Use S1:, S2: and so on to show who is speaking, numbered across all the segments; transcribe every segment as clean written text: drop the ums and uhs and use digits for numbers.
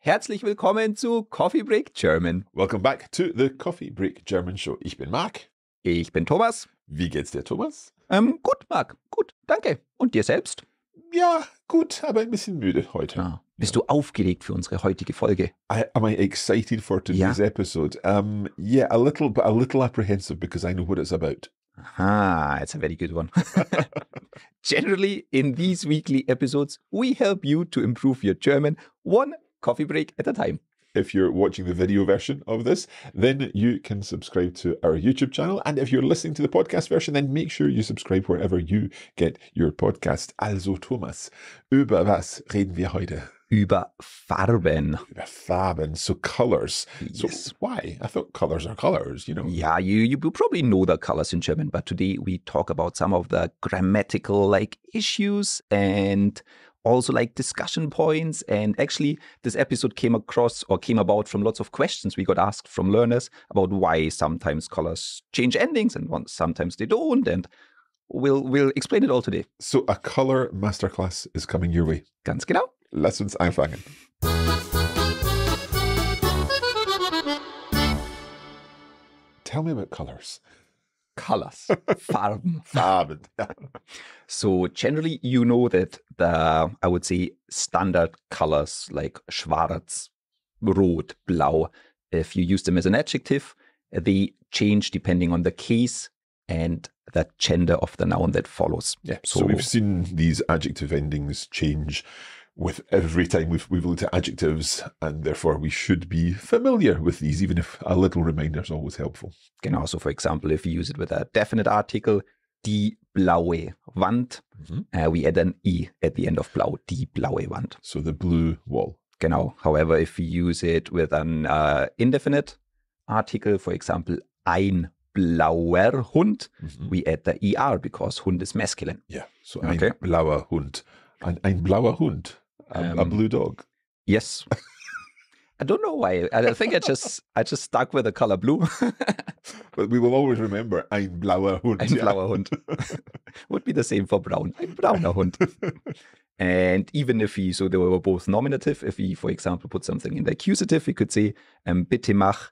S1: Herzlich willkommen zu Coffee Break German.
S2: Welcome back to the Coffee Break German Show. Ich bin Marc.
S1: Ich bin Thomas.
S2: Wie geht's dir, Thomas?
S1: Gut, Marc. Gut, danke. Und dir selbst?
S2: Ja, gut, aber ein bisschen müde heute.
S1: Ah, bist du aufgeregt für unsere heutige Folge?
S2: Am I excited for today's episode? Yeah, a little apprehensive because I know what it's about.
S1: Ah, it's a very good one. Generally, in these weekly episodes, we help you to improve your German one coffee break at a time.
S2: If you're watching the video version of this, then you can subscribe to our YouTube channel. And if you're listening to the podcast version, then make sure you subscribe wherever you get your podcast. Also, Thomas, über was reden wir heute?
S1: Über Farben.
S2: Über Farben, so colors.
S1: Yes.
S2: So why? I thought colors are colors, you know.
S1: Yeah, you probably know the colors in German, but today we talk about some of the grammatical issues and also discussion points. And actually, this episode came about from lots of questions we got asked from learners about why sometimes colors change endings and sometimes they don't. And we'll explain it all today.
S2: So a color masterclass is coming your way.
S1: Ganz genau.
S2: Lass uns anfangen. Tell me about colors.
S1: Colors. Farben.
S2: Farben.
S1: So generally, you know that I would say, standard colors like schwarz, rot, blau, if you use them as an adjective, they change depending on the case and the gender of the noun that follows.
S2: Yeah. So we've seen these adjective endings change with every time we've looked at adjectives, and therefore we should be familiar with these, even if a little reminder is always helpful.
S1: Genau. So for example, if you use it with a definite article, die blaue Wand, we add an I at the end of blau, die blaue Wand.
S2: So the blue wall.
S1: Genau. However, if we use it with an indefinite article, for example, ein blauer Hund, we add the ER because Hund is masculine.
S2: Yeah. So ein blauer Hund. Ein blauer Hund. A blue dog.
S1: Yes. I don't know why. I think I just stuck with the color blue.
S2: But we will always remember ein blauer Hund.
S1: Ein blauer Hund. Would be the same for brown. Ein brauner Hund. And even if they were both nominative, if we, for example, put something in the accusative, we could say, bitte mach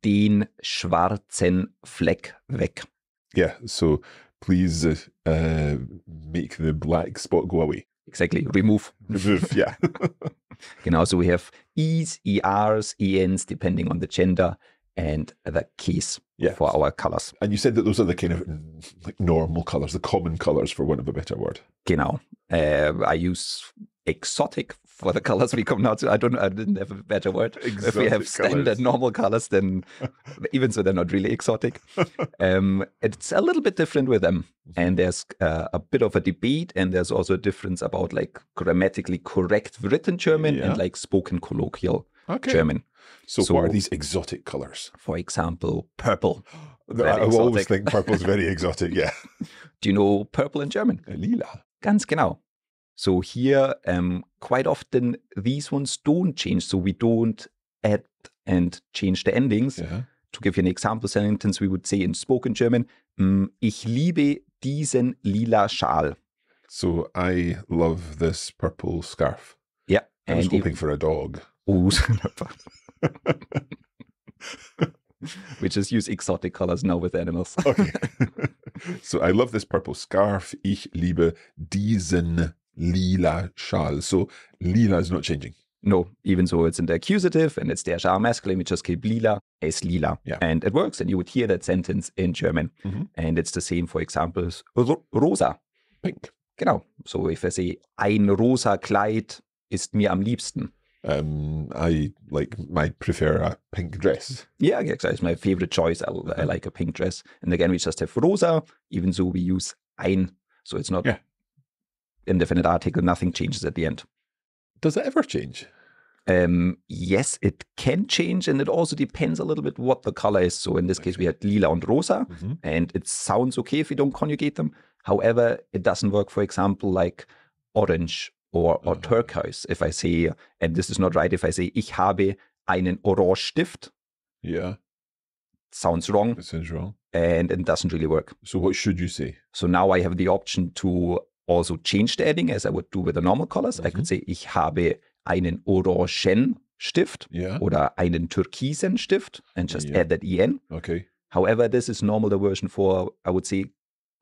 S1: den schwarzen Fleck weg. Yeah,
S2: so please make the black spot go away.
S1: Exactly, remove.
S2: Remove, yeah.
S1: Genau, so we have E's, ERs, ENs, depending on the gender and the case for our colors.
S2: And you said that those are the kind of normal colors, the common colors, for want of a better word.
S1: Genau. I use exotic for the colors we come now to. I didn't have a better word.
S2: Exotic
S1: if we have standard
S2: colors.
S1: Normal colors, then even so they're not really exotic. It's a little bit different with them. And there's a bit of a debate, and there's also a difference about grammatically correct written German and spoken colloquial German.
S2: So what are these exotic colors?
S1: For example, purple.
S2: I always think purple is very exotic, yeah.
S1: Do you know purple in German?
S2: Lila.
S1: Ganz genau. So here, quite often, these ones don't change. So we don't add and change the endings.
S2: Yeah.
S1: To give you an example sentence, we would say in spoken German, ich liebe diesen lila Schal.
S2: So I love this purple scarf.
S1: Yeah.
S2: I was hoping for a dog.
S1: Oh, we just use exotic colors now with animals.
S2: Okay. So I love this purple scarf. Ich liebe diesen lila Schal. So lila is not changing.
S1: No, even so it's in the accusative and it's der Schal masculine. We just keep lila as lila.
S2: Yeah.
S1: And it works. And you would hear that sentence in German. And it's the same, for example, rosa.
S2: Pink.
S1: Genau. So if I say, ein rosa Kleid ist mir am liebsten.
S2: I prefer a pink dress.
S1: Yeah, exactly. It's my favorite choice. I like a pink dress. And again, we just have rosa, even though we use ein. So it's not indefinite article. Nothing changes at the end.
S2: Does it ever change?
S1: Yes, it can change. And it also depends a little bit what the color is. So in this case, we had lila and rosa. And it sounds okay if we don't conjugate them. However, it doesn't work, for example, like orange or turquoise. If I say, and this is not right, if I say, ich habe einen Orangestift.
S2: Yeah.
S1: Sounds wrong.
S2: It sounds wrong.
S1: And it doesn't really work.
S2: So what should you say?
S1: So now I have the option to also change the adding as I would do with the normal colors. I could say, ich habe einen orangen Stift
S2: Yeah.
S1: oder einen türkisen Stift and just
S2: Yeah.
S1: add that en.
S2: Okay.
S1: However, this is normal the version for, I would say,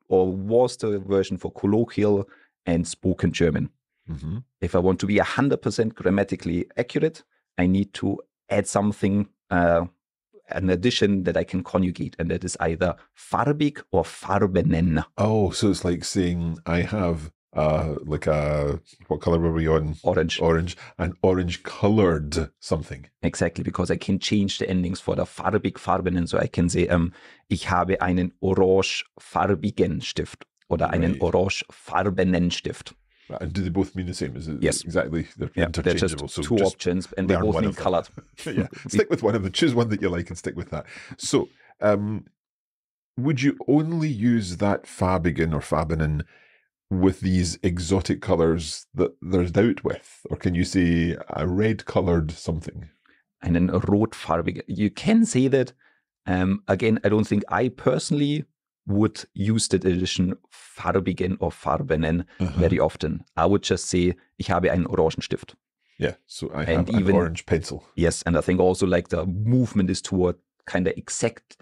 S1: or was the version for colloquial and spoken German.
S2: Mm-hmm.
S1: If I want to be 100% grammatically accurate, I need to add something, an addition that I can conjugate, and that is either farbig or farbenen.
S2: Oh, so it's like saying I have like a, what color were we on?
S1: Orange.
S2: Orange. An orange colored something.
S1: Exactly, because I can change the endings for the farbig farbenen. So I can say, ich habe einen orange-farbigen Stift oder einen orange-farbenen Stift.
S2: And do they both mean the same? Is it
S1: Yes.
S2: Exactly. They're interchangeable.
S1: They're just
S2: so
S1: two options, and they both mean colored.
S2: Yeah. Stick with one of them. Choose one that you like and stick with that. So, would you only use that farbigen or farbenen with these exotic colors that there's doubt with? Or can you say a red colored something?
S1: Einen rotfarbigen. You can say that. Again, I don't think I personally would use that addition farbigen or farbenen very often. I would just say, ich habe einen Orangenstift.
S2: Yeah, so I have an orange pencil.
S1: Yes, and I think also like the movement is toward kind of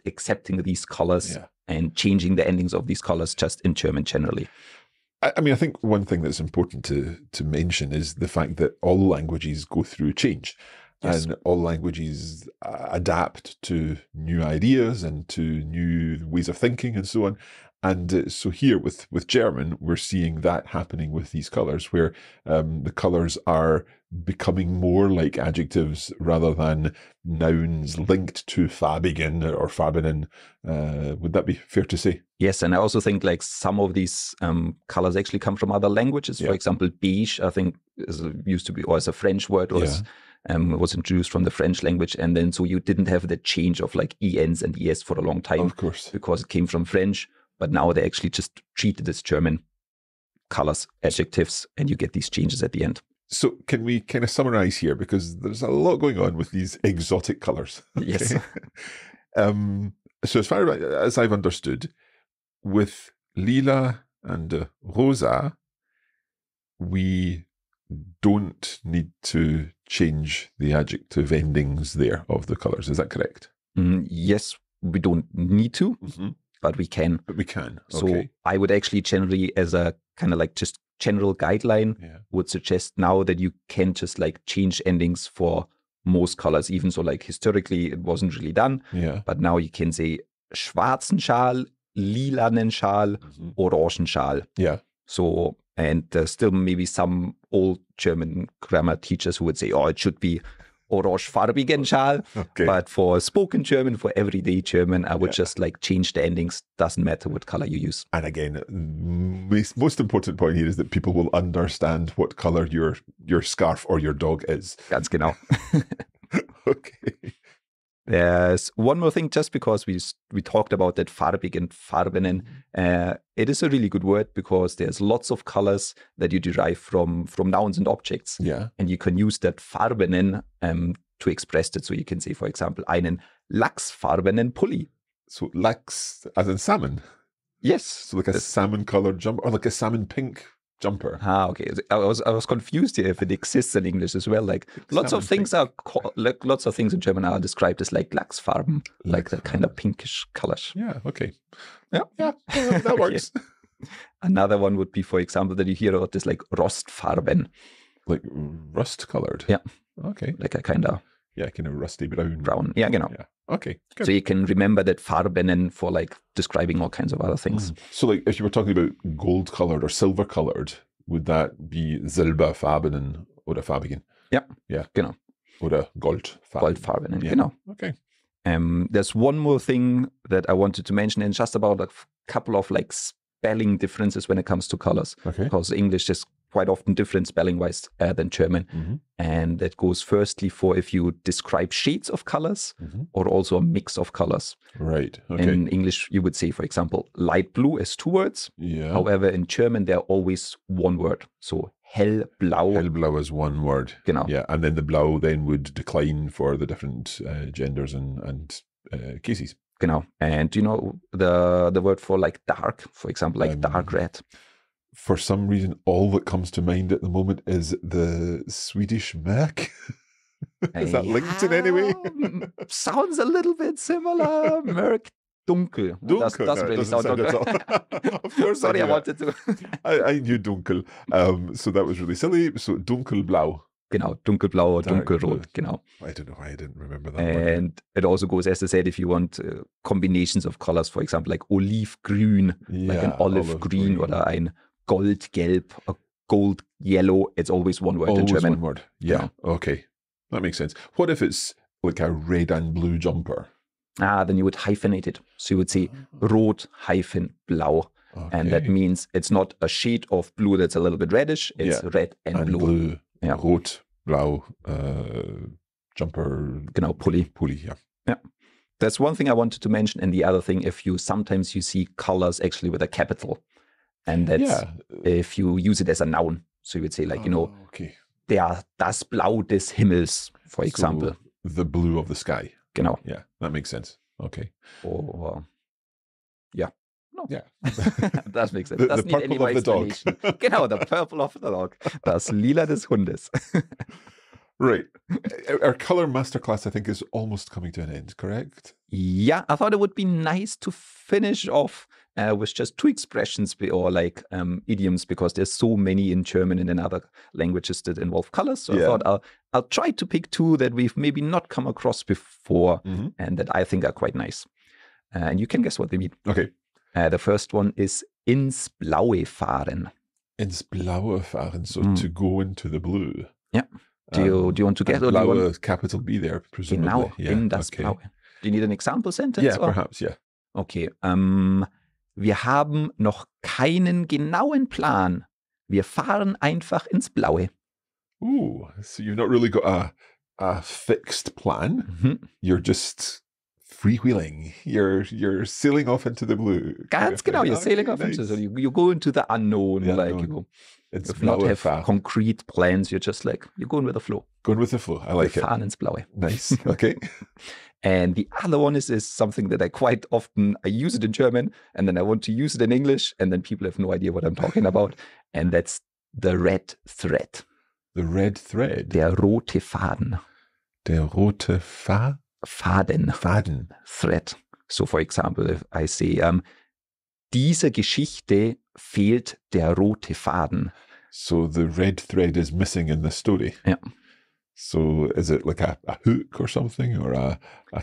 S1: accepting these colors and changing the endings of these colors just in German generally.
S2: I mean, I think one thing that's important to mention is the fact that all languages go through change. Yes. And all languages adapt to new ideas and to new ways of thinking and so on. And so here with German, we're seeing that happening with these colors, where the colors are becoming more like adjectives rather than nouns linked to farbigen or farbenen. Would that be fair to say?
S1: Yes, and I also think like some of these colors actually come from other languages. For example, beige, I think used to be, or as a French word, or was introduced from the French language, and then so you didn't have the change of like ens and es for a long time,
S2: of course,
S1: because it came from French. But now they actually just treat it as German colors, adjectives, and you get these changes at the end.
S2: So can we kind of summarize here, because there's a lot going on with these exotic colors?
S1: Yes.
S2: So as far as I've understood, with lila and rosa, we don't need to change the adjective endings there of the colors. Is that correct?
S1: Yes, we don't need to, but we can.
S2: But we can.
S1: So I would actually generally, as a kind of like just general guideline, would suggest now that you can just like change endings for most colors. Even so, like historically, it wasn't really done.
S2: Yeah.
S1: But now you can say schwarzen Schal, lilanen Schal, orangen Schal.
S2: Yeah.
S1: So, and there's still maybe some old German grammar teachers who would say, oh, it should be orange-farbigen Schal.
S2: Okay.
S1: But for spoken German, for everyday German, I would just like change the endings. Doesn't matter what color you use.
S2: And again, most important point here is that people will understand what color your scarf or your dog is.
S1: Ganz genau.
S2: Okay.
S1: There's one more thing, just because we talked about that farbig and farbenen. It is a really good word because there's lots of colors that you derive from nouns and objects.
S2: Yeah.
S1: And you can use that farbenen to express it. So you can say, for example, einen lachsfarbenen Pulli.
S2: So lachs as in salmon?
S1: Yes.
S2: So like a salmon-colored jumper, or like a salmon-pink jumper.
S1: Okay. I was confused here if it exists in English as well. Like lots of things lots of things in German are described as like Lachsfarben, like that kind of pinkish colors.
S2: Yeah. Okay.
S1: Yeah.
S2: That works.
S1: Another one would be, for example, that you hear about this like Rostfarben,
S2: like rust-colored.
S1: Yeah.
S2: Okay.
S1: Like a kind of
S2: rusty brown.
S1: Brown. Yeah. Genau.
S2: Yeah. Okay, good.
S1: So you can remember that Farbenen for like describing all kinds of other things.
S2: So like if you were talking about gold colored or silver colored, would that be silberfarbenen oder farbigen?
S1: Yeah.
S2: Yeah.
S1: Genau.
S2: Oder goldfarbenen.
S1: Goldfarbenen. Yeah. Genau.
S2: Okay.
S1: There's one more thing that I wanted to mention, and just about a couple of like spelling differences when it comes to colors.
S2: Okay.
S1: Because English is quite often different spelling-wise than German. And that goes firstly for if you describe shades of colors or also a mix of colors.
S2: Right. Okay.
S1: In English, you would say, for example, light blue as two words.
S2: Yeah.
S1: However, in German, they're always one word. So hellblau.
S2: Hellblau is one word.
S1: Genau.
S2: Yeah, and then the blau then would decline for the different genders and cases.
S1: Genau. And you know the word for like dark, for example, like dark red?
S2: For some reason, all that comes to mind at the moment is the Swedish mörk. Is that linked in any way?
S1: Sounds a little bit similar. Mörk, dunkel.
S2: Dunkel.
S1: Doesn't really
S2: doesn't
S1: sound
S2: at
S1: dunkel.
S2: all. Of course,
S1: Sorry, I
S2: knew
S1: wanted to.
S2: I knew dunkel. So that was really silly. So dunkelblau.
S1: Genau, dunkelblau or
S2: Dark
S1: dunkelrot.
S2: blue.
S1: Genau.
S2: I don't know why I didn't remember that one.
S1: And it also goes, as I said, if you want combinations of colors, for example, like olivgrün, like an olive green or ein goldgelb, a gold yellow. It's always one word in German.
S2: One word. Yeah. Okay. That makes sense. What if it's like a red and blue jumper?
S1: Then you would hyphenate it. So you would say rot hyphen blau.
S2: Okay.
S1: And that means it's not a shade of blue that's a little bit reddish. It's red and blue.
S2: Yeah. Rot, blau, jumper.
S1: Genau, Pulli.
S2: Pulli, yeah.
S1: Yeah. That's one thing I wanted to mention. And the other thing, sometimes you see colors actually with a capital. And that's if you use it as a noun. So you would say like, das Blau des Himmels, for example.
S2: The blue of the sky.
S1: Genau.
S2: Yeah, that makes sense. Okay.
S1: Or, yeah. No.
S2: Yeah.
S1: Das makes sense.
S2: The purple of the dog.
S1: Genau, the purple of the dog. Das Lila des Hundes.
S2: Right. Our color masterclass, I think, is almost coming to an end, correct?
S1: Yeah, I thought it would be nice to finish off with just two expressions or like idioms, because there's so many in German and in other languages that involve colors. So I thought I'll try to pick two that we've maybe not come across before and that I think are quite nice. And you can guess what they mean.
S2: Okay.
S1: The first one is ins Blaue fahren.
S2: Ins Blaue fahren, so to go into the blue.
S1: Yeah. Do you want to guess?
S2: Blaue, capital B there, presumably.
S1: Genau, in das Blaue. Do you need an example sentence?
S2: Yeah, perhaps, yeah.
S1: Okay. Wir haben noch keinen genauen Plan. Wir fahren einfach ins Blaue.
S2: Ooh, so you've not really got a fixed plan. You're just freewheeling. You're sailing off into the blue.
S1: Ganz genau, you're sailing off into the you go into the unknown. You not have concrete plans. You're just like, you're going with the flow.
S2: Going with the flow. I like it.
S1: Fahren ins Blaue.
S2: Nice. Okay.
S1: And the other one is something that I quite often, I use it in German and then I want to use it in English and then people have no idea what I'm talking about. And that's the red thread.
S2: The red thread?
S1: Der rote Faden.
S2: Der rote
S1: Faden. Thread. So for example, if I say, dieser Geschichte fehlt der rote Faden.
S2: So the red thread is missing in the story.
S1: Yeah.
S2: So is it like a hook or something, or a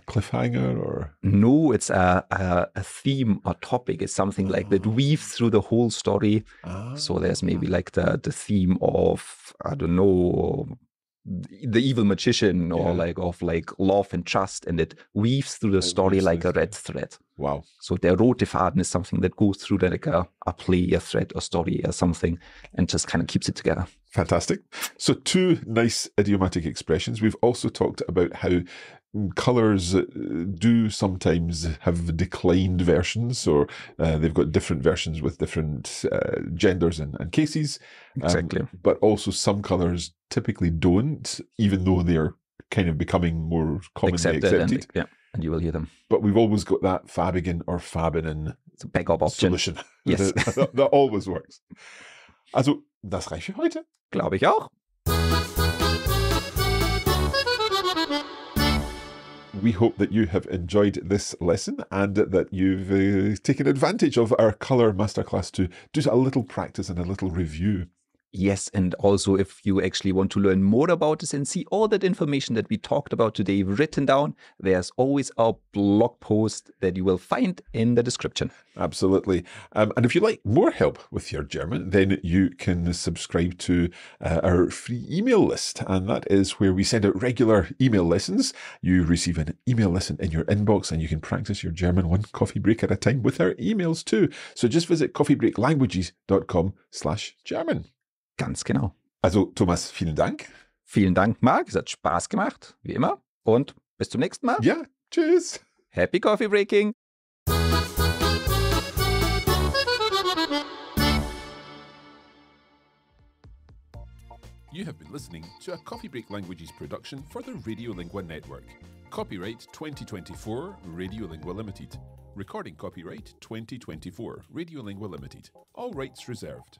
S2: cliffhanger, or?
S1: No, it's a theme or topic. It's something like that weaves through the whole story. So there's maybe like the theme of, I don't know, the evil magician or of love and trust, and it weaves through the story like a red thread.
S2: Wow.
S1: So der rote Faden is something that goes through like a play, a thread, or story or something, and just kind of keeps it together.
S2: Fantastic. So two nice idiomatic expressions. We've also talked about how colours do sometimes have declined versions, or they've got different versions with different genders and cases.
S1: Exactly.
S2: But also some colours typically don't, even though they're kind of becoming more commonly accepted.
S1: And you will hear them.
S2: But we've always got that Fabigen or Fabinnen solution.
S1: Yes.
S2: that always works. Also, das reicht für heute.
S1: Glaube ich auch.
S2: We hope that you have enjoyed this lesson and that you've taken advantage of our colour masterclass to do a little practice and a little review.
S1: Yes, and also if you actually want to learn more about this and see all that information that we talked about today written down, there's always our blog post that you will find in the description.
S2: Absolutely. And if you'd like more help with your German, then you can subscribe to our free email list. And that is where we send out regular email lessons. You receive an email lesson in your inbox and you can practice your German one coffee break at a time with our emails too. So just visit coffeebreaklanguages.com/German.
S1: Ganz genau.
S2: Also Thomas, vielen Dank.
S1: Vielen Dank, Marc. Es hat Spaß gemacht, wie immer. Und bis zum nächsten Mal.
S2: Ja, tschüss.
S1: Happy Coffee Breaking.
S2: You have been listening to a Coffee Break Languages production for the Radiolingua Network. Copyright 2024 Radiolingua Limited. Recording copyright 2024 Radiolingua Limited. All rights reserved.